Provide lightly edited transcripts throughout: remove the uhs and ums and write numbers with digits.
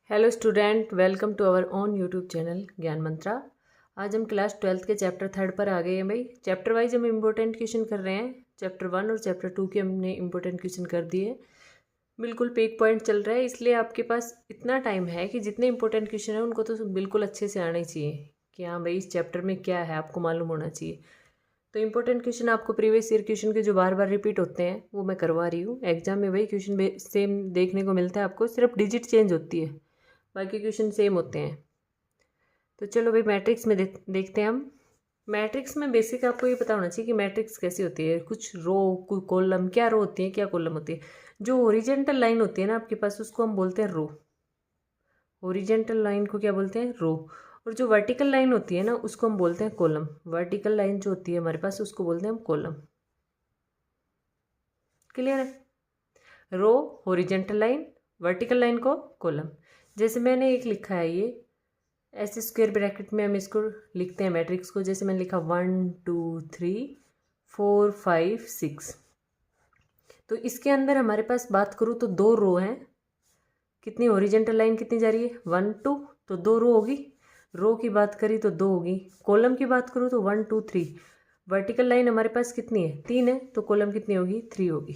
Hello student, welcome to our own YouTube channel Gyan Mantra. आज हम class 12th के chapter 3 पर आ गए हैं भाई। चैप्टर वाइज हम इम्पोर्टेंट क्वेश्चन कर रहे हैं। चैप्टर 1 और चैप्टर 2 के हमने इम्पोर्टेंट क्वेश्चन कर दिए। बिल्कुल पेक पॉइंट चल रहा है, इसलिए आपके पास इतना टाइम है कि जितने इंपॉर्टेंट क्वेश्चन हैं उनको तो बिल्कुल अच्छे से आने चाहिए कि हाँ भाई इस चैप्टर में क्या है आपको मालूम होना चाहिए। तो इंपॉर्टेंट क्वेश्चन आपको प्रीवियस ईयर क्वेश्चन के जो बार बार रिपीट होते हैं वो मैं करवा रही हूँ। एग्जाम में वही क्वेश्चन सेम देखने को मिलता है आपको, सिर्फ डिजिट चेंज होती है, बाकी क्वेश्चन सेम होते हैं। तो चलो भाई मैट्रिक्स में देखते हैं हम। मैट्रिक्स में बेसिक आपको ये पता होना चाहिए कि मैट्रिक्स कैसी होती है। कुछ रो, कोई कॉलम, क्या रो होती है क्या कॉलम होती है। जो ओरिजेंटल लाइन होती है ना आपके पास, उसको हम बोलते हैं रो। ओरिजेंटल लाइन को क्या बोलते हैं? रो। और जो वर्टिकल लाइन होती है ना उसको हम बोलते हैं कॉलम। वर्टिकल लाइन जो होती है हमारे पास उसको बोलते हैं हम कॉलम। क्लियर है? रो, ओरिजेंटल लाइन, वर्टिकल लाइन को कॉलम। जैसे मैंने एक लिखा है, ये ऐसे स्क्वायर ब्रैकेट में हम इसको लिखते हैं मैट्रिक्स को। जैसे मैंने लिखा 1 2 3 4 5 6। तो इसके अंदर हमारे पास बात करूँ तो दो रो हैं। कितनी ओरिजेंटल लाइन कितनी जा रही है? 1 2, तो दो रो होगी। रो की बात करी तो दो होगी। कॉलम की बात करूँ तो 1 2 3। वर्टिकल लाइन हमारे पास कितनी है? 3 है, तो कॉलम कितनी होगी? 3 होगी।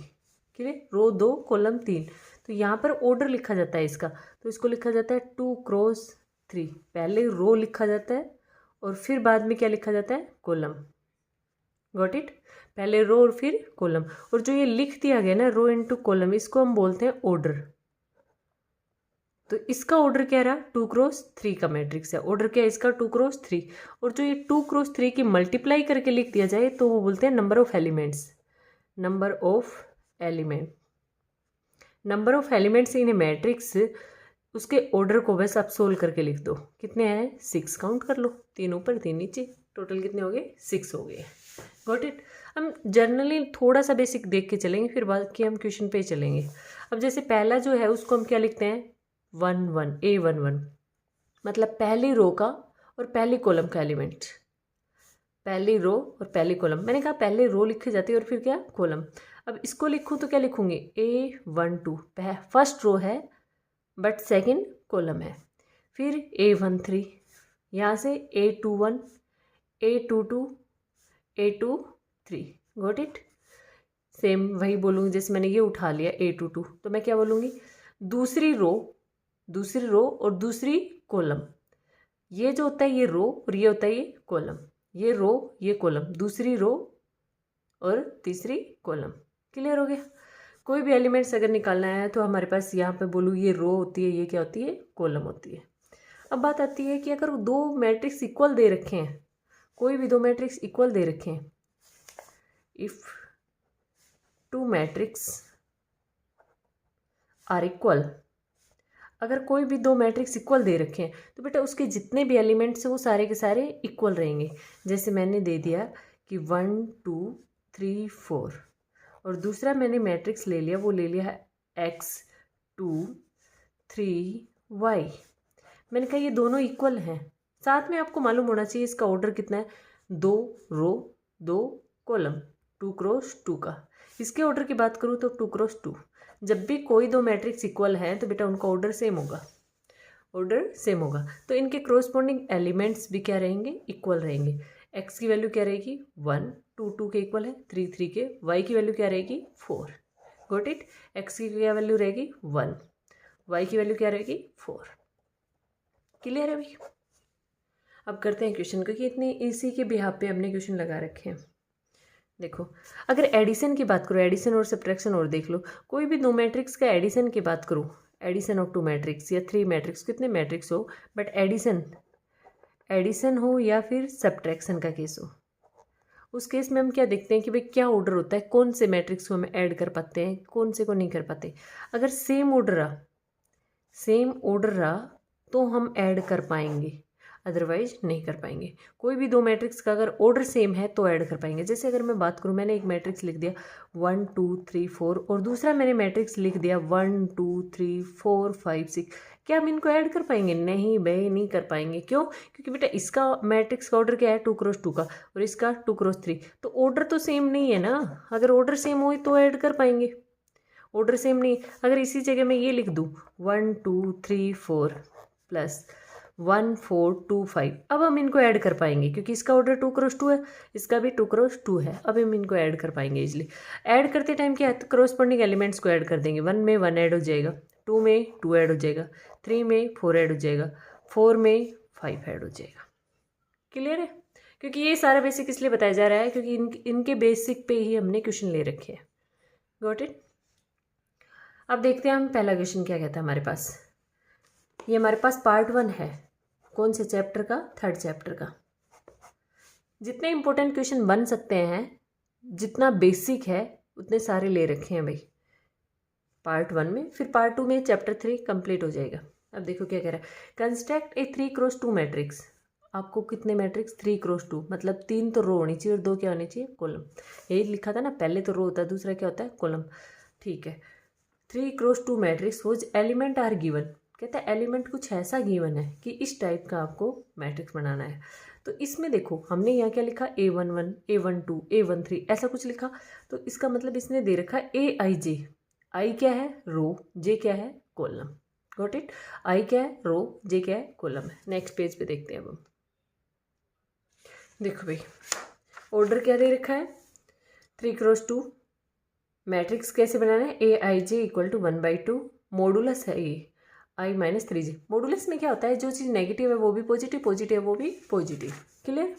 क्लियर? रो 2 कॉलम 3। तो यहाँ पर ऑर्डर लिखा जाता है इसका, तो इसको लिखा जाता है 2 क्रॉस 3। पहले रो लिखा जाता है और फिर बाद में क्या लिखा जाता है? कॉलम। Got it? पहले रो और फिर कॉलम। और जो ये लिख दिया गया ना रो इनटू कॉलम, इसको हम बोलते हैं ऑर्डर। तो इसका ऑर्डर क्या रहा? 2 क्रॉस 3 का मैट्रिक्स है। ऑर्डर क्या है इसका? 2 क्रॉस 3। और जो ये 2 क्रॉस 3 की मल्टीप्लाई करके लिख दिया जाए तो वो बोलते हैं number of elements. Number of element, number of elements in A matrix, उसके ऑर्डर को बस आप सोल्व करके लिख दो। कितने हैं? 6। काउंट कर लो, 3 ऊपर 3 नीचे, टोटल कितने हो गए? 6 हो गए। Got it? हम जनरली थोड़ा सा बेसिक देख के चलेंगे, फिर बाकी हम क्वेश्चन पे चलेंगे। अब जैसे पहला जो है उसको हम क्या लिखते हैं? 1 1, A11, मतलब पहली रो का और पहली कॉलम का एलिमेंट। पहली रो और पहली कॉलम, मैंने कहा पहले रो लिखी जाती है और फिर क्या? कॉलम। अब इसको लिखूँ तो क्या लिखूंगी? A12 फर्स्ट रो है बट सेकंड कॉलम है। फिर A13, यहाँ से A21, A22, A23। Got it? Same वही बोलूँगी, जैसे मैंने ये उठा लिया A22, तो मैं क्या बोलूँगी? दूसरी रो और दूसरी कॉलम। ये जो होता है ये रो और ये होता है ये कॉलम। ये रो, ये कॉलम, दूसरी रो और तीसरी कॉलम। क्लियर हो गया? कोई भी एलिमेंट्स अगर निकालना है तो हमारे पास यहाँ पे बोलूँ ये रो होती है, ये क्या होती है? कॉलम होती है। अब बात आती है कि अगर दो मैट्रिक्स इक्वल दे रखे हैं, कोई भी दो मैट्रिक्स इक्वल दे रखे हैं, if two matrix are equal, अगर कोई भी दो मैट्रिक्स इक्वल दे रखे हैं तो बेटा उसके जितने भी एलिमेंट्स हैं वो सारे के सारे इक्वल रहेंगे। जैसे मैंने दे दिया कि 1 2 3 4, और दूसरा मैंने मैट्रिक्स ले लिया, वो ले लिया है x 2 3 y। मैंने कहा ये दोनों इक्वल हैं। साथ में आपको मालूम होना चाहिए इसका ऑर्डर कितना है? 2 रो 2 कॉलम, 2 क्रॉस 2 का। इसके ऑर्डर की बात करूँ तो 2 क्रॉस 2। जब भी कोई दो मैट्रिक्स इक्वल हैं तो बेटा उनका ऑर्डर सेम होगा। ऑर्डर सेम होगा तो इनके क्रोस्पॉन्डिंग एलिमेंट्स भी क्या रहेंगे? इक्वल रहेंगे। x की वैल्यू क्या रहेगी? 1 2 2 के इक्वल है, 3 3 के। y की वैल्यू क्या रहेगी? 4। Got it? x की क्या वैल्यू रहेगी? 1, y की वैल्यू क्या रहेगी? 4। क्लियर है भाई? अब करते हैं क्वेश्चन को कि इतने इसी के बिहाफ पे हमने क्वेश्चन लगा रखे हैं। देखो, अगर एडिशन की बात करो, एडिशन और सब्ट्रैक्शन, और देख लो कोई भी दो मैट्रिक्स का एडिशन की बात करूँ, एडिशन ऑफ 2 मैट्रिक्स या 3 मैट्रिक्स, कितने मैट्रिक्स हो, बट एडिशन हो या फिर सब्ट्रैक्शन का केस हो, उस केस में हम क्या देखते हैं कि भाई क्या ऑर्डर होता है, कौन से मैट्रिक्स को हम ऐड कर पाते हैं, कौन से को नहीं कर पाते। अगर सेम ऑर्डर रहा तो हम ऐड कर पाएंगे, अदरवाइज नहीं कर पाएंगे। कोई भी दो मैट्रिक्स का अगर ऑर्डर सेम है तो ऐड कर पाएंगे। जैसे अगर मैं बात करूँ, मैंने एक मैट्रिक्स लिख दिया 1 2 3 4 और दूसरा मैंने मैट्रिक्स लिख दिया 1 2 3 4 5 6, क्या हम इनको ऐड कर पाएंगे? नहीं भाई, नहीं कर पाएंगे। क्यों? क्योंकि बेटा इसका मैट्रिक्स का ऑर्डर क्या है? 2 क्रॉस 2 का, और इसका 2 क्रॉस 3, तो ऑर्डर तो सेम नहीं है ना। अगर ऑर्डर सेम हो तो ऐड कर पाएंगे। ऑर्डर सेम नहीं। अगर इसी जगह मैं ये लिख दूँ 1 2 3 4 प्लस 1 4 2 5, अब हम इनको ऐड कर पाएंगे क्योंकि इसका ऑर्डर 2 क्रॉस 2 है, इसका भी 2 क्रॉस 2 है। अब हम इनको ऐड कर पाएंगे इजली। ऐड करते टाइम क्या है, क्रॉसपोंडिंग एलिमेंट्स को ऐड कर देंगे। 1 में 1 ऐड हो जाएगा, 2 में 2 ऐड हो जाएगा, 3 में 4 ऐड हो जाएगा, 4 में 5 ऐड हो जाएगा। क्लियर है? क्योंकि ये सारा बेसिक इसलिए बताया जा रहा है क्योंकि इनके बेसिक पे ही हमने क्वेश्चन ले रखे हैं। Got it? अब देखते हैं हम पहला क्वेश्चन क्या कहता है हमारे पास। ये हमारे पास पार्ट 1 है। कौन से चैप्टर का? 3rd चैप्टर का। जितने इंपॉर्टेंट क्वेश्चन बन सकते हैं, जितना बेसिक है, उतने सारे ले रखे हैं भाई पार्ट 1 में। फिर पार्ट 2 में चैप्टर 3 कंप्लीट हो जाएगा। अब देखो क्या कह रहा है, कंस्ट्रक्ट ए 3 क्रॉस 2 मैट्रिक्स। आपको कितने मैट्रिक्स? 3 क्रॉस 2, मतलब 3 तो रो होनी चाहिए और 2 क्या होनी चाहिए? कॉलम। यही लिखा था ना, पहले तो रो होता है, दूसरा क्या होता है? कॉलम। ठीक है। 3 cross 2 matrix whose element are given. कहता है एलिमेंट कुछ ऐसा गिवन है कि इस टाइप का आपको मैट्रिक्स बनाना है। तो इसमें देखो हमने यहाँ क्या लिखा, A11 A12 A13 ऐसा कुछ लिखा। तो इसका मतलब इसने दे रखा है AIJ। आई क्या है? रो। जे क्या है? कॉलम। Got it? आई क्या है? रो। जे क्या है? कॉलम है। नेक्स्ट पेज पे देखते हैं अब हम। देखो भाई ऑर्डर क्या दे रखा है, 3 क्रॉस 2 मैट्रिक्स कैसे बनाना है? AIJ इक्वल टू 1/2 मॉडुलस है ये I माइनस 3J। मॉडुलस में क्या होता है, जो चीज़ नेगेटिव है वो भी पॉजिटिव, पॉजिटिव है वो भी पॉजिटिव। क्लियर?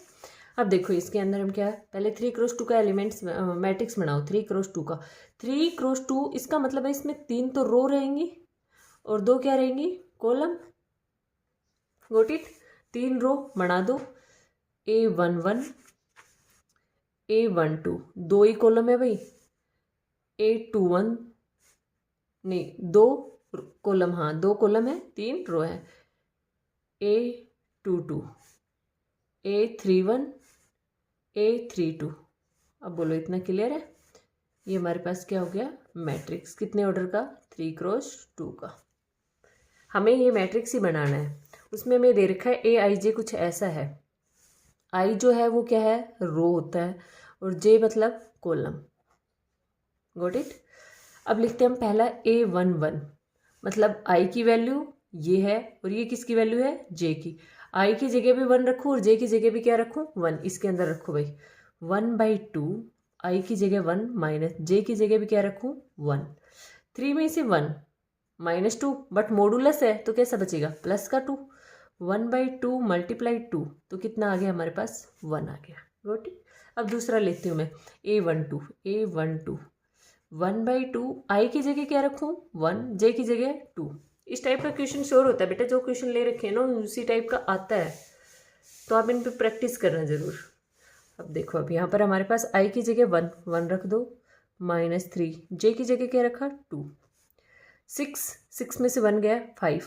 अब देखो इसके अंदर हम क्या है, पहले 3 क्रॉस 2 का एलिमेंट्स मैट्रिक्स बनाओ। 3 क्रॉस 2 का 3 क्रॉस 2 इसका मतलब है इसमें 3 तो रो रहेंगी और 2 क्या रहेंगी? कॉलम। Got it? 3 रो बना दो। A11 A12 2 ही कॉलम है भाई। A21 नहीं, 2 कॉलम, हाँ 2 कॉलम है, 3 रो है। A22 A31 A32। अब बोलो इतना क्लियर है? ये हमारे पास क्या हो गया? मैट्रिक्स। कितने ऑर्डर का? 3 क्रॉस 2 का। हमें ये मैट्रिक्स ही बनाना है। उसमें हमें दे रखा है AIJ कुछ ऐसा है। आई जो है वो क्या है? रो होता है और जे मतलब कॉलम। Got it? अब लिखते हैं हम पहला A11, मतलब आई की वैल्यू ये है और ये किसकी वैल्यू है? जे की। आई की जगह भी 1 रखूँ और जे की जगह भी क्या रखूँ? 1। इसके अंदर रखो भाई 1/2 आई की जगह 1 माइनस जे की जगह भी क्या रखूँ? 1। 3 में से 1 -2, बट मॉडुलस है तो कैसा बचेगा? प्लस का 2। 1/2 मल्टीप्लाई 2 तो कितना आ गया हमारे पास? 1 आ गया। Got it? अब दूसरा लेती हूँ मैं A12 1/2 आई की जगह क्या रखूँ? 1, जे की जगह 2। इस टाइप का क्वेश्चन श्योर होता है बेटा, जो क्वेश्चन ले रखे हैं ना उसी टाइप का आता है, तो आप इन पे प्रैक्टिस करना जरूर। अब देखो अब यहाँ पर हमारे पास आई की जगह 1 रख दो, -3, जे की जगह क्या रखा? 2। 6 में से 1 गया 5,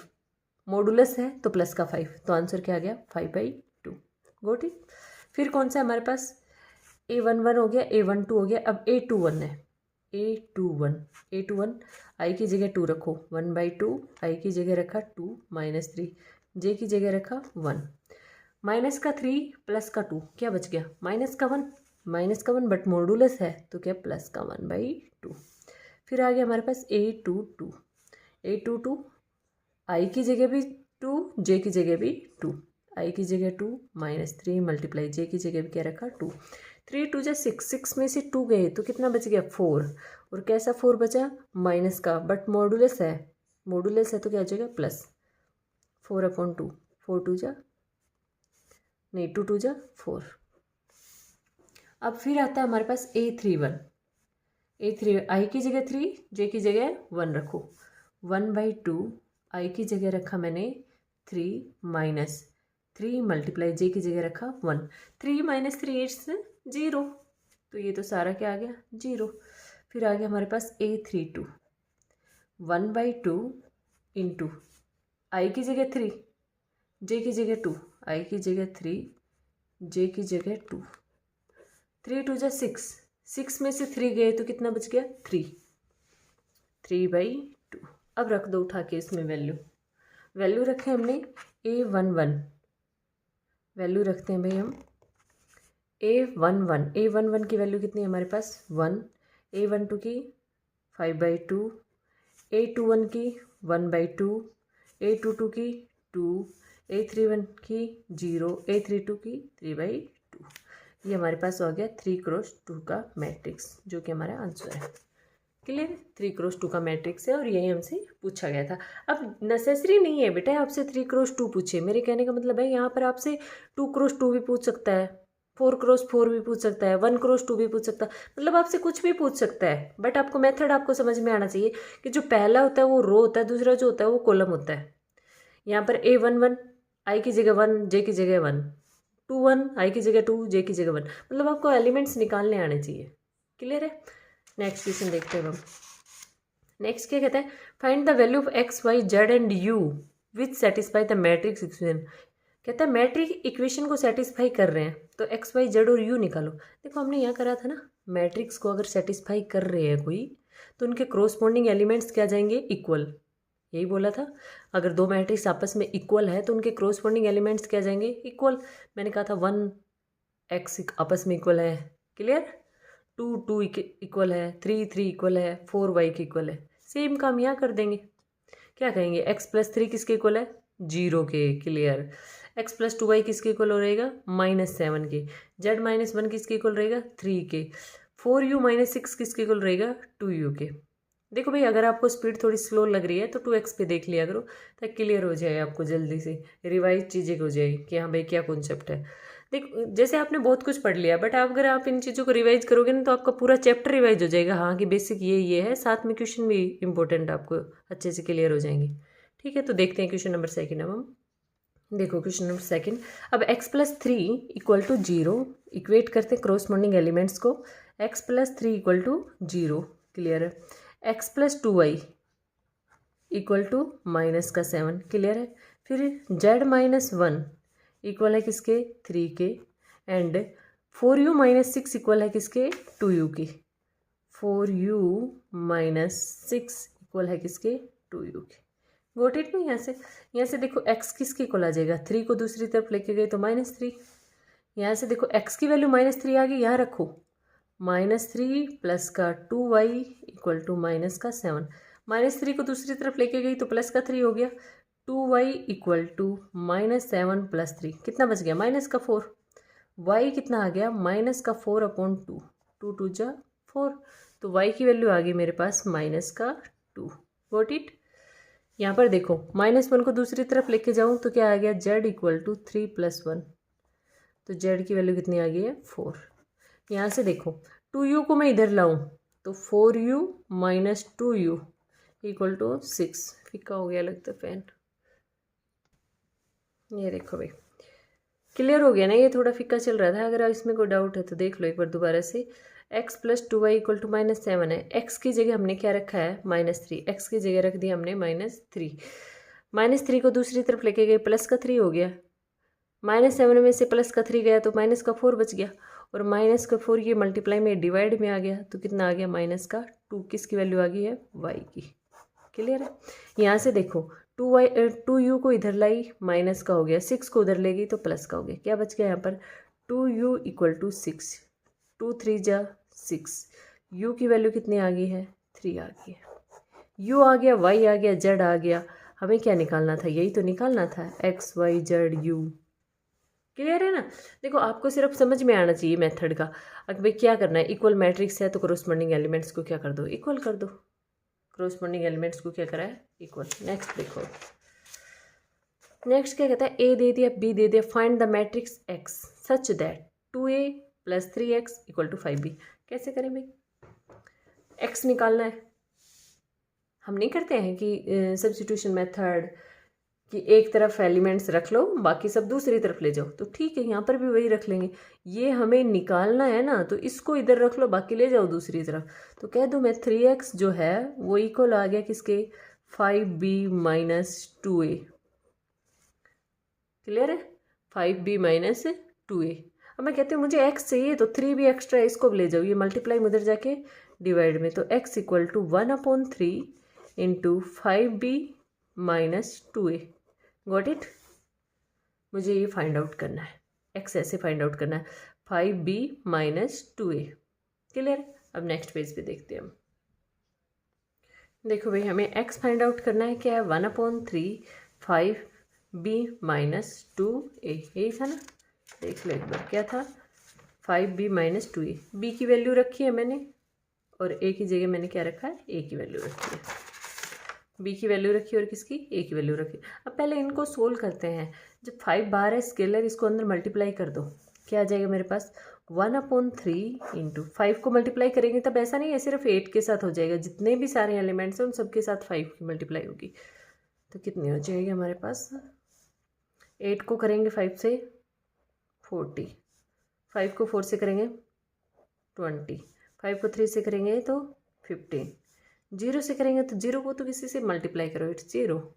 मॉडुलस है तो प्लस का 5, तो आंसर क्या आ गया? 5/2। Got it? फिर कौन सा हमारे पास? A11 हो गया, A12 हो गया। अब A21 है। A21 आई की जगह 2 रखो, 1/2 आई की जगह रखा 2 -3 जे की जगह रखा 1। माइनस का 3 प्लस का 2 क्या बच गया? -1 बट मॉडुलस है तो क्या? प्लस का 1/2। फिर आ गया हमारे पास A22 आई की जगह भी 2 जे की जगह भी 2। आई की जगह 2 -3 मल्टीप्लाई जे की जगह भी क्या रखा? 2। 3 2 जा 6 में से 2 गए तो कितना बच गया? 4। और कैसा 4 बचा? माइनस का, बट मॉडुलस है तो क्या हो जाएगा? प्लस 4/2। 4 2 जा नहीं 2 2 जा 4। अब फिर आता है हमारे पास A31 आई की जगह 3 जे की जगह 1 रखो, 1/2 आई की जगह रखा मैंने 3 -3 मल्टीप्लाई जे की जगह रखा 1। 3 - 3 इट्स 0, तो ये तो सारा क्या आ गया? 0। फिर आ गया हमारे पास A32 1/2 इंटू आई की जगह 3 जे की जगह 2, आई की जगह 3 जे की जगह 2। 3 2 जा 6 में से 3 गए तो कितना बच गया? 3/2। अब रख दो उठा के इसमें वैल्यू रखे हमने A11, वैल्यू रखते हैं भाई हम A11 की वैल्यू कितनी है हमारे पास? 1, A12 की 5/2, A21 की 1/2, A22 की 2, A31 की 0, A32 की 3/2। ये हमारे पास हो गया 3x2 का मैट्रिक्स, जो कि हमारा आंसर है। क्लियर? 3x2 का मैट्रिक्स है और यही हमसे पूछा गया था। अब नेसेसरी नहीं है बेटा आपसे 3x2 पूछे, मेरे कहने का मतलब है यहाँ पर आपसे 2x2 भी पूछ सकता है, 4x4 भी पूछ सकता है, 1x2 भी पूछ सकता है, मतलब आपसे कुछ भी पूछ सकता है। बट आपको मेथड आपको समझ में आना चाहिए कि जो पहला होता है वो रो होता है, दूसरा जो होता है वो कॉलम होता है। यहाँ पर A11 आई की जगह 1, जे की जगह 1, 21 आई की जगह 2, जे की जगह 1, मतलब आपको एलिमेंट्स निकालने आने चाहिए। क्लियर है? नेक्स्ट क्वेश्चन देखते हैं हम। नेक्स्ट क्या कहता है, find the value of X Y Z and U which satisfy the matrix equation. कहता है मैट्रिक इक्वेशन को सेटिस्फाई कर रहे हैं तो एक्स वाई जेड और यू निकालो। देखो हमने यहाँ करा था ना, मैट्रिक्स को अगर सेटिस्फाई कर रहे हैं कोई तो उनके क्रोस्पॉन्डिंग एलिमेंट्स क्या जाएंगे, इक्वल। यही बोला था, अगर दो मैट्रिक्स आपस में इक्वल है तो उनके क्रोस्पॉन्डिंग एलिमेंट्स क्या जाएंगे, इक्वल। मैंने कहा था 1x आपस में इक्वल है, क्लियर। 2 इक्वल है, 3 इक्वल है, 4y के इक्वल है। सेम काम यहाँ कर देंगे, क्या कहेंगे x+3 किसके इक्वल है, 0 के, क्लियर। x+2y किसके इक्वल हो रहेगा, -7 के। z-1 किसके इक्वल रहेगा, 3 के। 4u-6 किसके इक्वल रहेगा, 2u के। देखो भाई अगर आपको स्पीड थोड़ी स्लो लग रही है तो 2x पे देख लिया करो ताकि क्लियर हो जाए, आपको जल्दी से रिवाइज चीज़ें हो जाए कि हाँ भाई क्या कॉन्सेप्ट है। देख जैसे आपने बहुत कुछ पढ़ लिया बट अगर आप इन चीज़ों को रिवाइज करोगे ना तो आपका पूरा चैप्टर रिवाइज हो जाएगा, हाँ कि बेसिक ये है, साथ में क्वेश्चन भी इंपॉर्टेंट आपको अच्छे से क्लियर हो जाएंगे। ठीक है, तो देखते हैं क्वेश्चन नंबर सेकंड। अब हम देखो क्वेश्चन नंबर सेकंड, अब x+3 इक्वल टू 0 इक्वेट करते हैं क्रॉसपॉन्डिंग एलिमेंट्स को। x+3 इक्वल टू 0, क्लियर है। x+2y इक्वल टू -7, क्लियर है। फिर z-1 इक्वल है किसके, 3 के। एंड 4u-6 इक्वल है किसके, 2u के। 4u-6 इक्वल है किसके, 2u के। गोट इट में यहाँ से देखो x किसके इक्वल आ जाएगा, 3 को दूसरी तरफ लेके गए तो -3। यहाँ से देखो x की वैल्यू -3 आ गई, यहाँ रखो -3 प्लस का 2y इक्वल टू -7। -3 को दूसरी तरफ लेके गई तो प्लस का 3 हो गया, 2y इक्वल टू -7 + 3 कितना बच गया, -4। y कितना आ गया, -4/2, 2 2 जा 4, तो y की वैल्यू आ गई मेरे पास -2। Got it. यहाँ पर देखो -1 को दूसरी तरफ लेके जाऊँ तो क्या आ गया, z इक्वल टू 3 + 1, तो z की वैल्यू कितनी आ गई है, 4। यहाँ से देखो 2u को मैं इधर लाऊं तो 4u - 2u इक्वल टू 6। फिक्का हो गया लगता है पेन, ये देखो भाई क्लियर हो गया ना, ये थोड़ा फिक्का चल रहा था। अगर इसमें कोई डाउट है तो देख लो एक बार दोबारा से। x+2y इक्वल टू -7 है, x की जगह हमने क्या रखा है, -3, x की जगह रख दिया हमने -3। -3 को दूसरी तरफ लेके गए प्लस का 3 हो गया, -7 में से प्लस का 3 गया तो -4 बच गया, और -4 ये मल्टीप्लाई में डिवाइड में आ गया तो कितना आ गया, -2। किसकी वैल्यू आ गई है, y की। क्लियर है। यहाँ से देखो 2u को इधर लाई माइनस का हो गया, 6 को उधर ले गई तो प्लस का हो गया, क्या बच गया यहाँ पर, 2u इक्वल टू 6, 2 3 जा 6, u की वैल्यू कितनी आ गई है, 3 आ गई है। u आ गया, y आ गया, z आ गया, हमें क्या निकालना था, यही तो निकालना था, x y z u। Clear है ना। देखो आपको सिर्फ समझ में आना चाहिए मेथड का। अब भाई क्या करना है, इक्वल मैट्रिक्स है तो कॉरस्पॉन्डिंग एलिमेंट्स को क्या कर दो, इक्वल कर दो। कॉरस्पॉन्डिंग एलिमेंट्स को क्या करा है, इक्वल। नेक्स्ट देखो, नेक्स्ट क्या कहता है, ए दे दिया, बी दे दिया, find the matrix X such that 2a + 3x equal to 5b। कैसे करें भाई, एक्स निकालना है। हम नहीं करते हैं कि सब्स्टिट्यूशन मेथड कि एक तरफ एलिमेंट्स रख लो बाकी सब दूसरी तरफ ले जाओ, तो ठीक है यहाँ पर भी वही रख लेंगे। ये हमें निकालना है ना, तो इसको इधर रख लो बाकी ले जाओ दूसरी तरफ, तो कह दूँ मैं 3x जो है वो इक्वल आ गया किसके, 5b - 2a। क्लियर है, 5b - 2a। अब मैं कहती हूँ मुझे x चाहिए तो 3 भी एक्स्ट्रा है, इसको भी ले जाओ, ये मल्टीप्लाई में उधर जाके डिवाइड में, तो x equal to 1/3 into 5b - 2a। Got it. मुझे ये फाइंड आउट करना है, x ऐसे फाइंड आउट करना है, 5b - 2a। क्लियर। अब नेक्स्ट पेज पे देखते हैं हम। देखो भाई हमें x फाइंड आउट करना है, क्या है 1/3 5b - 2a, यही था ना। देख लो एक बार क्या था, 5b - 2a। b की वैल्यू रखी है मैंने और a की जगह मैंने क्या रखा है, a की वैल्यू रखी है। b की वैल्यू रखी और किसकी, a की वैल्यू रखी। अब पहले इनको सोल्व करते हैं। जब 5 बाहर है स्केलर, इसको अंदर मल्टीप्लाई कर दो, क्या आ जाएगा मेरे पास 1/3 इंटू 5 को मल्टीप्लाई करेंगे तब ऐसा नहीं है सिर्फ 8 के साथ हो जाएगा, जितने भी सारे एलिमेंट्स हैं उन सबके साथ 5 की मल्टीप्लाई होगी। तो कितनी हो जाएगी हमारे पास, 8 को करेंगे 5 से 40, 5 को 4 से करेंगे 20, 5 को 3 से करेंगे तो 15, 0 से करेंगे तो 0 को तो किसी से मल्टीप्लाई करो, इट्स 0,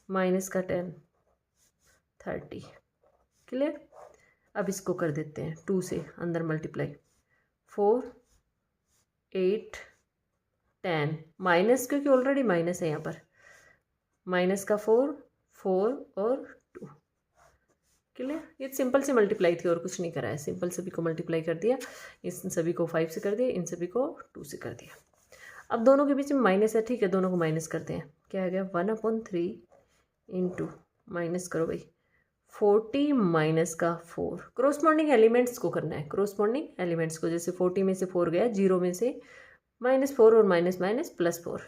माइनस का 10 30। क्लियर। अब इसको कर देते हैं 2 से अंदर मल्टीप्लाई, 4 8 10, माइनस क्योंकि ऑलरेडी माइनस है यहाँ पर, माइनस का 4 4 और 2। क्लियर। ये सिंपल से मल्टीप्लाई थी और कुछ नहीं करा है, सिंपल सभी को मल्टीप्लाई कर दिया, इन सभी को 5 से कर दिया, इन सभी को 2 से कर दिया। अब दोनों के बीच में माइनस है, ठीक है, दोनों को माइनस करते हैं। क्या आ गया 1/3 इंटू, माइनस करो भाई 40 माइनस का 4, क्रॉसपॉन्डिंग एलिमेंट्स को करना है, क्रॉसपॉन्डिंग एलिमेंट्स को। जैसे 40 में से 4 गया, 0 में से -4 और माइनस माइनस +4,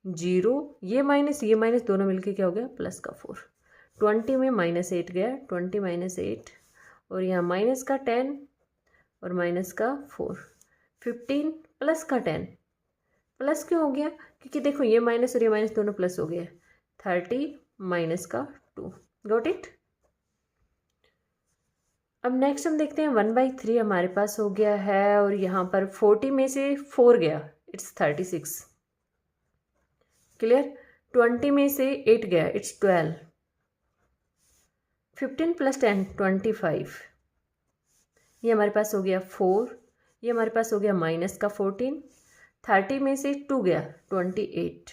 0 ये माइनस दोनों मिलके क्या हो गया +4। 20 में -8 गया, 20 - 8 और यहाँ माइनस का 10 और माइनस का 4, 15 प्लस का 10, प्लस क्यों हो गया, क्योंकि देखो ये माइनस और ये माइनस दोनों प्लस हो गया, 30 माइनस का 2। Got it. अब नेक्स्ट हम देखते हैं 1/3 हमारे पास हो गया है और यहाँ पर 40 में से 4 गया, इट्स 36। क्लियर। 20 में से 8 गया, इट्स 12, 15 + 10 25, ये हमारे पास हो गया 4, ये हमारे पास हो गया माइनस का 14, 30 में से 2 गया 28।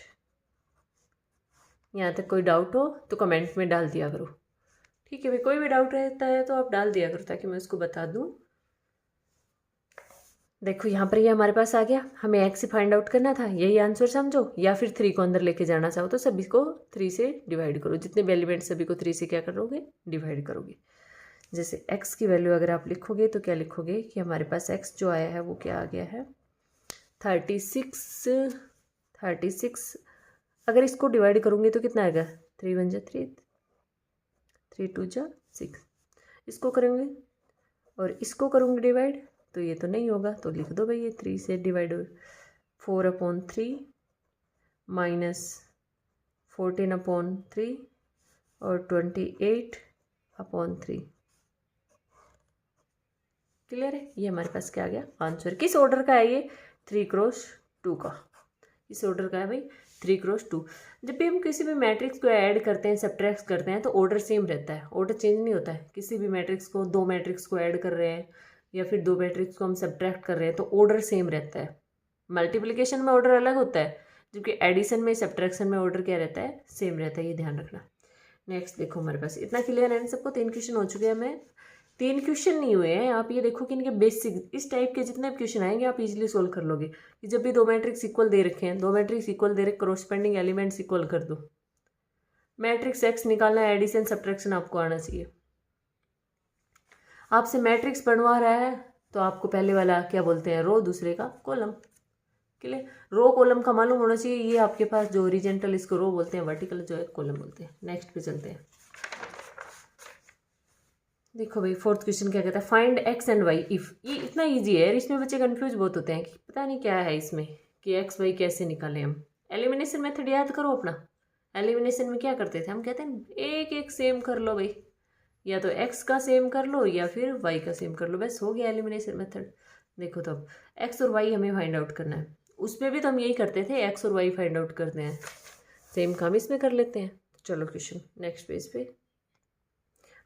यहाँ तक कोई डाउट हो तो कमेंट में डाल दिया करो, ठीक है भाई। कोई भी डाउट रहता है तो आप डाल दिया करो ताकि मैं उसको बता दूँ। देखो यहाँ पर ये हमारे पास आ गया, हमें x से फाइंड आउट करना था, यही आंसर समझो, या फिर 3 को अंदर लेके जाना चाहो तो सभी को 3 से डिवाइड करो, जितने भी एलिमेंट सभी को 3 से क्या करोगे, डिवाइड करोगे। जैसे x की वैल्यू अगर आप लिखोगे तो क्या लिखोगे कि हमारे पास x जो आया है वो क्या आ गया है 36। अगर इसको डिवाइड करूँगी तो कितना आएगा, 3 × 1 = 3, 3 × 2 = 6। इसको करेंगे और इसको करूँगी डिवाइड तो ये तो नहीं होगा, तो लिख दो भाई ये 3 से डिवाइड हो, 4/3 - 14/3 और 28/3। क्लियर है। ये हमारे पास क्या आ गया आंसर। किस ऑर्डर का है ये, 3×2 का, इस ऑर्डर का है भाई 3×2। जब भी हम किसी भी मैट्रिक्स को ऐड करते हैं, सब्ट्रैक्ट करते हैं तो ऑर्डर सेम रहता है, ऑर्डर चेंज नहीं होता है। किसी भी मैट्रिक्स को, 2 मैट्रिक्स को ऐड कर रहे हैं या फिर 2 मैट्रिक्स को हम सब्ट्रैक्ट कर रहे हैं तो ऑर्डर सेम रहता है। मल्टीप्लिकेशन में ऑर्डर अलग होता है, जबकि एडिशन में, सब्ट्रैक्शन में ऑर्डर क्या रहता है, सेम रहता है, ये ध्यान रखना। नेक्स्ट देखो हमारे पास इतना क्लियर है सबको, 3 क्वेश्चन हो चुके हैं। हमें 3 क्वेश्चन नहीं हुए हैं, आप ये देखो कि इनके बेसिक इस टाइप के जितने क्वेश्चन आएंगे आप इजीली सोल्व कर लोगे। कि जब भी 2 मैट्रिक्स इक्वल दे रखे हैं, 2 मैट्रिक्स इक्वल दे रखे, क्रॉसपेंडिंग एलिमेंट्स इक्वल कर दो। मैट्रिक्स एक्स निकालना है, एडिशन सब्ट्रैक्शन आपको आना चाहिए। आपसे मैट्रिक्स बनवा रहा है तो आपको पहले वाला क्या बोलते हैं, रो, दूसरे का कॉलम। क्लियर। रो कॉलम का मालूम होना चाहिए। ये आपके पास जो ओरिजेंटल, इसको रो बोलते हैं, वर्टिकल जो है कॉलम बोलते हैं। नेक्स्ट पे चलते हैं। देखो भाई 4th क्वेश्चन क्या कहता है, find x and y if. ये इतना इजी है, इसमें बच्चे कंफ्यूज बहुत होते हैं कि पता नहीं क्या है इसमें कि x y कैसे निकालें हम। एलिमिनेशन मेथड याद करो अपना। एलिमिनेशन में क्या करते थे हम, कहते हैं एक एक सेम कर लो भाई, या तो x का सेम कर लो या फिर y का सेम कर लो, बस हो गया एलिमिनेशन मेथड। देखो तो अब x और y हमें फाइंड आउट करना है, उसमें भी तो हम यही करते थे, x और y फाइंड आउट करते हैं, सेम काम इसमें कर लेते हैं। चलो क्वेश्चन नेक्स्ट पेज पे।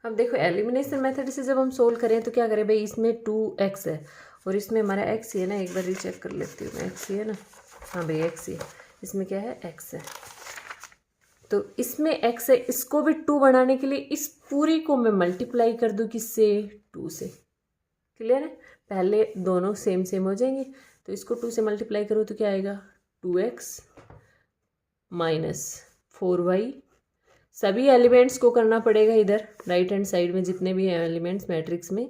अब देखो एलिमिनेशन मेथड से जब हम सोल्व करें तो क्या करें भाई, इसमें 2x है और इसमें हमारा x ही है ना, एक बार रीचेक कर लेती हूँ मैं, x ही है ना, हाँ भाई x ही है, इसमें क्या है x है, तो इसमें x है, इसको भी 2 बनाने के लिए इस पूरी को मैं मल्टीप्लाई कर दूँ किससे, 2 से। क्लियर है। पहले दोनों सेम सेम हो जाएंगे तो इसको 2 से मल्टीप्लाई करो तो क्या आएगा 2x माइनस 4y, सभी एलिमेंट्स को करना पड़ेगा इधर राइट हैंड साइड में जितने भी हैं एलिमेंट्स मैट्रिक्स में।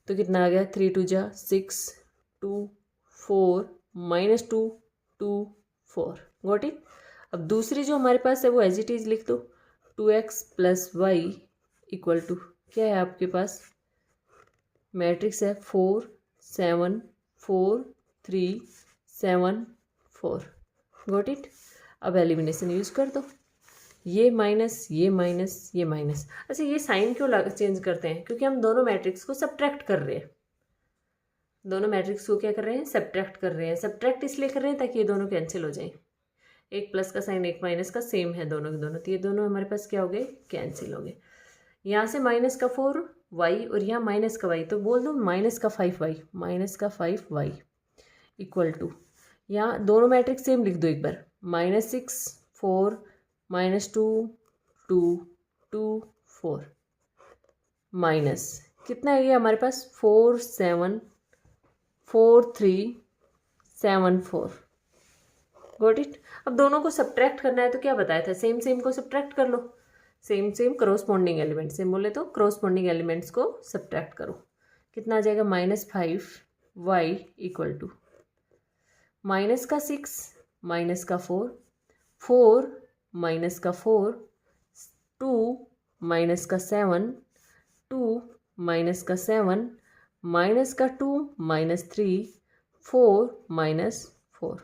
तो कितना आ गया 3 2 जा 6 2 4 -2 2 4 गॉट इट। अब दूसरी जो हमारे पास है वो एज इट इज लिख दो 2x + y इक्वल टू क्या है आपके पास मैट्रिक्स है 4 7 4 3 7 4 गॉट इट। अब एलिमिनेशन यूज कर दो, ये माइनस ये माइनस ये माइनस। अच्छा ये साइन क्यों चेंज करते हैं, क्योंकि हम दोनों मैट्रिक्स को सब्ट्रैक्ट कर रहे हैं, दोनों मैट्रिक्स को क्या कर रहे हैं सब्ट्रैक्ट कर रहे हैं। सब्ट्रैक्ट इसलिए कर रहे हैं ताकि ये दोनों कैंसिल हो जाएं, एक प्लस का साइन एक माइनस का सेम है दोनों के दोनों, तो ये दोनों हमारे पास क्या हो गए कैंसिल हो गए। यहाँ से माइनस का 4y और यहाँ माइनस का y, तो बोल दो माइनस का 5y इक्वल टू, यहाँ दोनों मैट्रिक्स सेम लिख दो एक बार, -6 4 -2 2 2 4 माइनस कितना है ये हमारे पास 4 7 4 3 7 4 गॉट इट। अब दोनों को सब्ट्रैक्ट करना है तो क्या बताया था सेम सेम को सब्ट्रैक्ट कर लो, सेम सेम करॉस्पॉन्डिंग एलिमेंट से बोले तो करॉस्पॉन्डिंग एलिमेंट्स को सब्ट्रैक्ट करो। कितना आ जाएगा -5y इक्वल टू माइनस का 6 माइनस का 4 4 माइनस का 4 2 माइनस का 7 2 माइनस का 7 माइनस का 2 -3 4 -4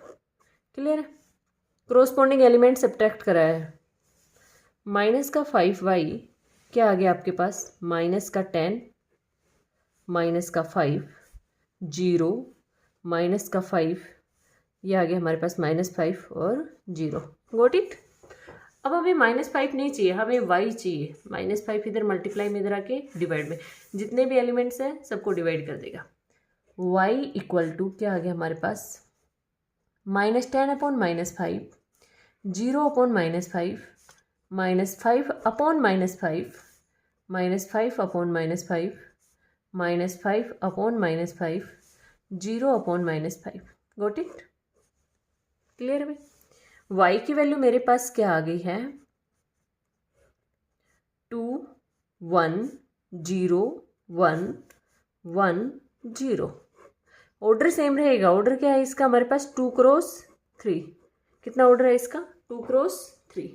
क्लियर है। करॉस्पॉन्डिंग एलिमेंट सब्ट्रैक्ट कराया है। माइनस का 5y क्या आ गया आपके पास माइनस का 10 माइनस का 5 0 माइनस का 5, ये आ गया हमारे पास -5 और 0 गॉट इट। अब हमें -5 नहीं चाहिए, हमें y चाहिए। -5 इधर मल्टीप्लाई में इधर आके डिवाइड में, जितने भी एलिमेंट्स हैं सबको डिवाइड कर देगा। y इक्वल टू क्या आ गया हमारे पास -10 upon -5 0 upon -5 -5 upon -5 -5 upon -5 -5 upon -5 0 upon -5 got it clear है। y की वैल्यू मेरे पास क्या आ गई है 2 1 0 1 1 0। ऑर्डर सेम रहेगा, ऑर्डर क्या है इसका हमारे पास 2 क्रॉस 3, कितना ऑर्डर है इसका 2 क्रॉस 3।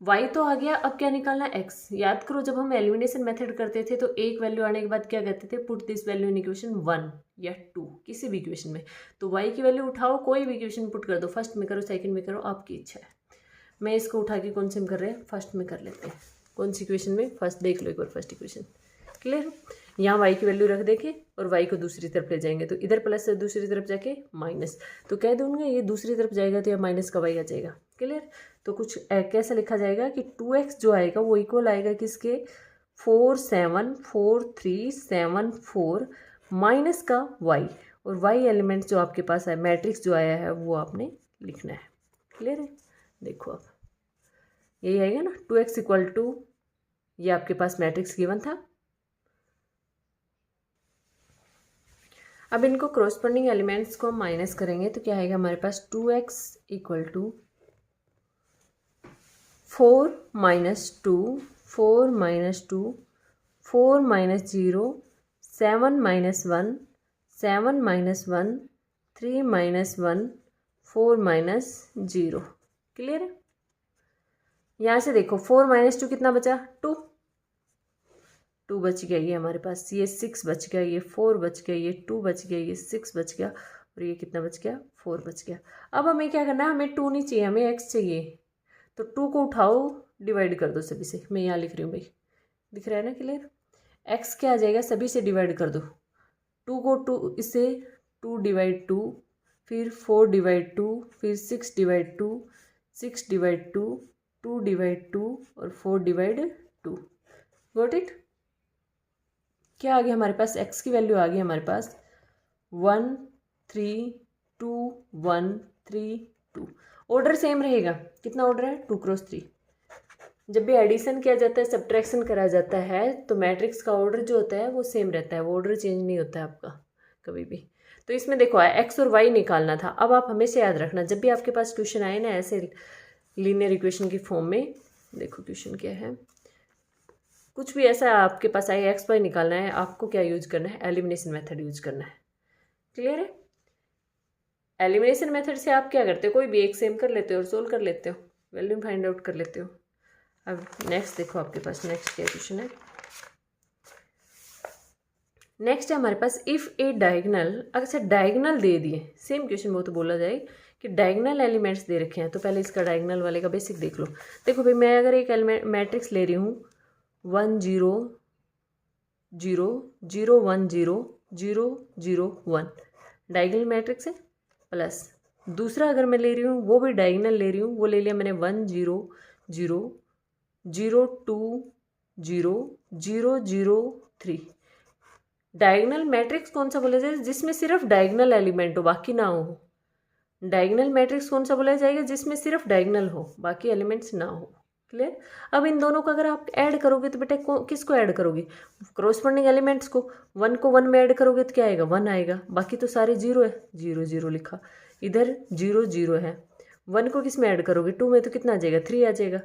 y तो आ गया, अब क्या निकालना x। याद करो जब हम एलिमिनेशन मेथड करते थे तो एक वैल्यू आने के बाद क्या कहते थे put this value in equation 1 या 2 किसी भी इक्वेशन में। तो y की वैल्यू उठाओ, कोई भी इक्वेशन पुट कर दो, फर्स्ट में करो सेकंड में करो आपकी इच्छा है। मैं इसको उठा के कौन से में कर रहे हैं फर्स्ट में कर लेते हैं, कौन सी इक्वेशन में फर्स्ट देख लो एक बार फर्स्ट इक्वेशन क्लियर। यहाँ y की वैल्यू रख देके और y को दूसरी तरफ ले जाएंगे तो इधर प्लस से दूसरी तरफ जाके माइनस, तो कह दूंगा ये दूसरी तरफ जाएगा तो यह माइनस का y आ जाएगा क्लियर। तो कुछ कैसा लिखा जाएगा कि 2x जो आएगा वो इक्वल आएगा किसके 4 7 4 3 7 4 माइनस का y, और y एलिमेंट जो आपके पास है मैट्रिक्स जो आया है वो आपने लिखना है क्लियर है। देखो अब यही आएगा ना 2x इक्वल टू, ये आपके पास मैट्रिक्स गिवन था। अब इनको करॉस्पॉन्डिंग एलिमेंट्स को हम माइनस करेंगे तो क्या आएगा हमारे पास 2x इक्वल टू 4 - 2 4 - 2 4 - 0 7 - 1 7 - 1 3 - 1 4 - 0 क्लियर है। यहाँ से देखो 4 - 2 कितना बचा 2 बच गया, ये हमारे पास ये 6 बच गया, ये 4 बच गया, ये 2 बच गया, ये 6 बच गया और ये कितना बच गया 4 बच गया। अब हमें क्या करना है, हमें 2 नहीं चाहिए, हमें x चाहिए। तो 2 को उठाओ डिवाइड कर दो सभी से, मैं यहाँ लिख रही हूँ भाई, दिख रहा है ना क्लियर। x क्या आ जाएगा सभी से डिवाइड कर दो, 2 को 2 इससे 2 डिवाइड 2 फिर 4 डिवाइड 2 फिर 6 डिवाइड 2 6 डिवाइड 2 2 डिवाइड 2 और 4 डिवाइड 2 गॉट इट। क्या आ गया हमारे पास x की वैल्यू आ गई हमारे पास 1 3 2 1 3 2। ऑर्डर सेम रहेगा, कितना ऑर्डर है 2 क्रॉस 3। जब भी एडिशन किया जाता है सब्ट्रैक्शन करा जाता है तो मैट्रिक्स का ऑर्डर जो होता है वो सेम रहता है, वो ऑर्डर चेंज नहीं होता है आपका कभी भी। तो इसमें देखो x और y निकालना था। अब आप हमेशा याद रखना जब भी आपके पास क्वेश्चन आए ना ऐसे लीनियर इक्वेशन की फॉर्म में। देखो क्वेश्चन क्या है, कुछ भी ऐसा आपके पास आए, एक्स वाई निकालना है, आपको क्या यूज करना है, एलिमिनेशन मेथड यूज करना है। क्लियर है? एलिमिनेशन मेथड से आप क्या करते हो, कोई भी एक सेम कर लेते हो और सोल्व कर लेते हो, वैल्यू फाइंड आउट कर लेते हो। अब नेक्स्ट देखो आपके पास नेक्स्ट क्या क्वेश्चन है। नेक्स्ट है हमारे पास इफ़ ए डायगनल, अगर डायगनल दे दिए, सेम क्वेश्चन वो तो बोला जाए कि डायगनल एलिमेंट्स दे रखे हैं, तो पहले इसका डायगनल वाले का बेसिक देख लो। देखो भाई, मैं अगर एक एलिमेंट मैट्रिक्स ले रही हूँ 1 0 0 0 1 0 0 0 1, डायगनल मैट्रिक्स है। प्लस दूसरा अगर मैं ले रही हूँ, वो भी डायगनल ले रही हूँ, वो ले लिया मैंने 1 0 0 0 2 0 0 0 3। डायगनल मैट्रिक्स कौन सा बोला जाएगा, जिसमें सिर्फ डायगनल एलिमेंट हो बाकी ना हो। डायगनल मैट्रिक्स कौन सा बोला जाएगा, जिसमें सिर्फ डायगनल हो बाकी एलिमेंट्स ना हो। क्लियर? अब इन दोनों को अगर आप ऐड करोगे तो बेटा किसको ऐड करोगे, करोस्पॉन्डिंग एलिमेंट्स को। 1 को 1 में ऐड करोगे तो क्या आएगा, 1 आएगा, बाकी तो सारे 0 है, 0 0 लिखा, इधर 0 0 है। 1 को किस में ऐड करोगे, 2 में, तो कितना आ जाएगा, 3 आ जाएगा,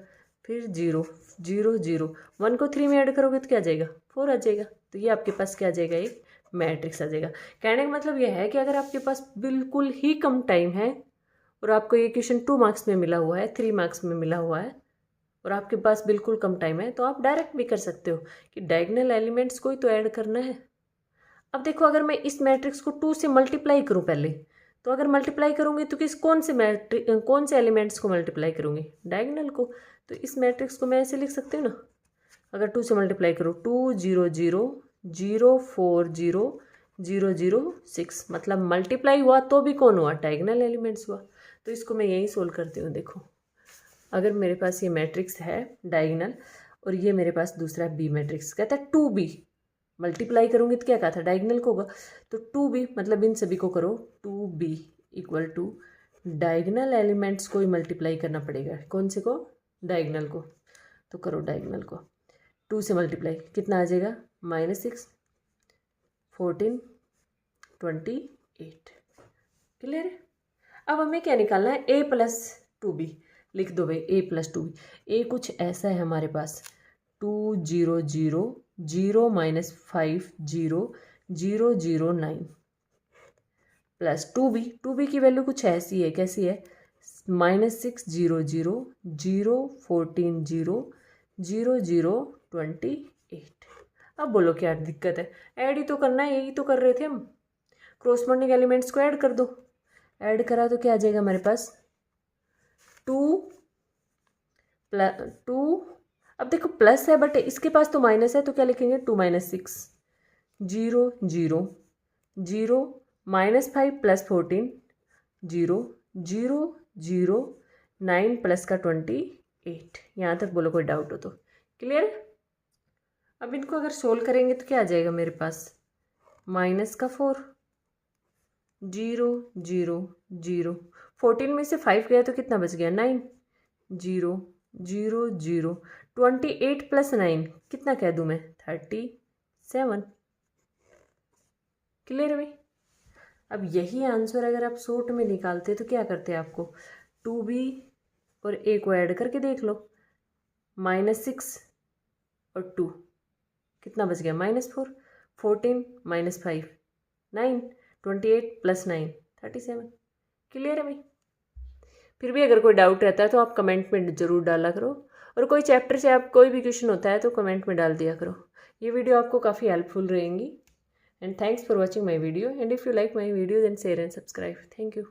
फिर 0 0 0। 1 को 3 में ऐड करोगे तो क्या आ जाएगा, 4 आ जाएगा। तो ये आपके पास क्या आ जाएगा, एक मैट्रिक्स आ जाएगा। कहने का मतलब यह है कि अगर आपके पास बिल्कुल ही कम टाइम है और आपको ये क्वेश्चन 2 मार्क्स में मिला हुआ है, 3 मार्क्स में मिला हुआ है, और आपके पास बिल्कुल कम टाइम है, तो आप डायरेक्ट भी कर सकते हो कि डायगोनल एलिमेंट्स को ही तो ऐड करना है। अब देखो, अगर मैं इस मैट्रिक्स को 2 से मल्टीप्लाई करूँ पहले, तो अगर मल्टीप्लाई करूँगी तो कौन से एलिमेंट्स को मल्टीप्लाई करूँगी, डायगोनल को। तो इस मैट्रिक्स को मैं ऐसे लिख सकती हूँ ना, अगर 2 से मल्टीप्लाई करूँ, 2 0 0 0 4 0 0 0 6, मतलब मल्टीप्लाई हुआ तो भी कौन हुआ, डायगोनल एलिमेंट्स हुआ। तो इसको मैं यही सोल्व करती हूँ। देखो, अगर मेरे पास ये मैट्रिक्स है डायगोनल और ये मेरे पास दूसरा बी मैट्रिक्स, कहता है 2b, मल्टीप्लाई करूँगी तो क्या कहा था, डायगोनल को होगा, तो 2b मतलब इन सभी को करो, 2b equal to diagonal elements को ही मल्टीप्लाई करना पड़ेगा, कौन से को, डायगोनल को। तो करो डायगोनल को, 2 से मल्टीप्लाई कितना आ जाएगा, -6 14 28। क्लियर है? अब हमें क्या निकालना है, a प्लस 2b, लिख दो भाई a प्लस 2b। a कुछ ऐसा है हमारे पास, 2 0 0 0 -5 0 0 0 9 प्लस 2b की वैल्यू कुछ ऐसी है, कैसी है, -6 0 0 0 14 0 0 0 28। अब बोलो क्या दिक्कत है, ऐड ही तो करना है, यही तो कर रहे थे हम, कॉरस्पॉन्डिंग एलिमेंट्स को ऐड कर दो। ऐड करा तो क्या आ जाएगा हमारे पास, 2 प्लस 2, अब देखो प्लस है बट इसके पास तो माइनस है, तो क्या लिखेंगे, 2 -6 0 0 0 -5 प्लस 14 0 0 0 9 प्लस का 28। यहाँ तक बोलो कोई डाउट हो तो। क्लियर? अब इनको अगर सोल्व करेंगे तो क्या आ जाएगा मेरे पास, -4 0 0 0, 14 में से 5 गया तो कितना बच गया, 9 0 0 0, 28 प्लस 9 कितना कह दूँ मैं, 37। क्लियर है भाई? अब यही आंसर अगर आप शॉर्ट में निकालते तो क्या करते आपको, 2b और a को ऐड करके देख लो, -6 और 2 कितना बच गया, -4, 14 -5 9, 28 प्लस 9 37। क्लियर है भाई? फिर भी अगर कोई डाउट रहता है तो आप कमेंट में ज़रूर डाला करो, और कोई चैप्टर से आप कोई भी क्वेश्चन होता है तो कमेंट में डाल दिया करो। ये वीडियो आपको काफ़ी हेल्पफुल रहेंगी। And thanks for watching my video, and if you like my video then share and subscribe. Thank you.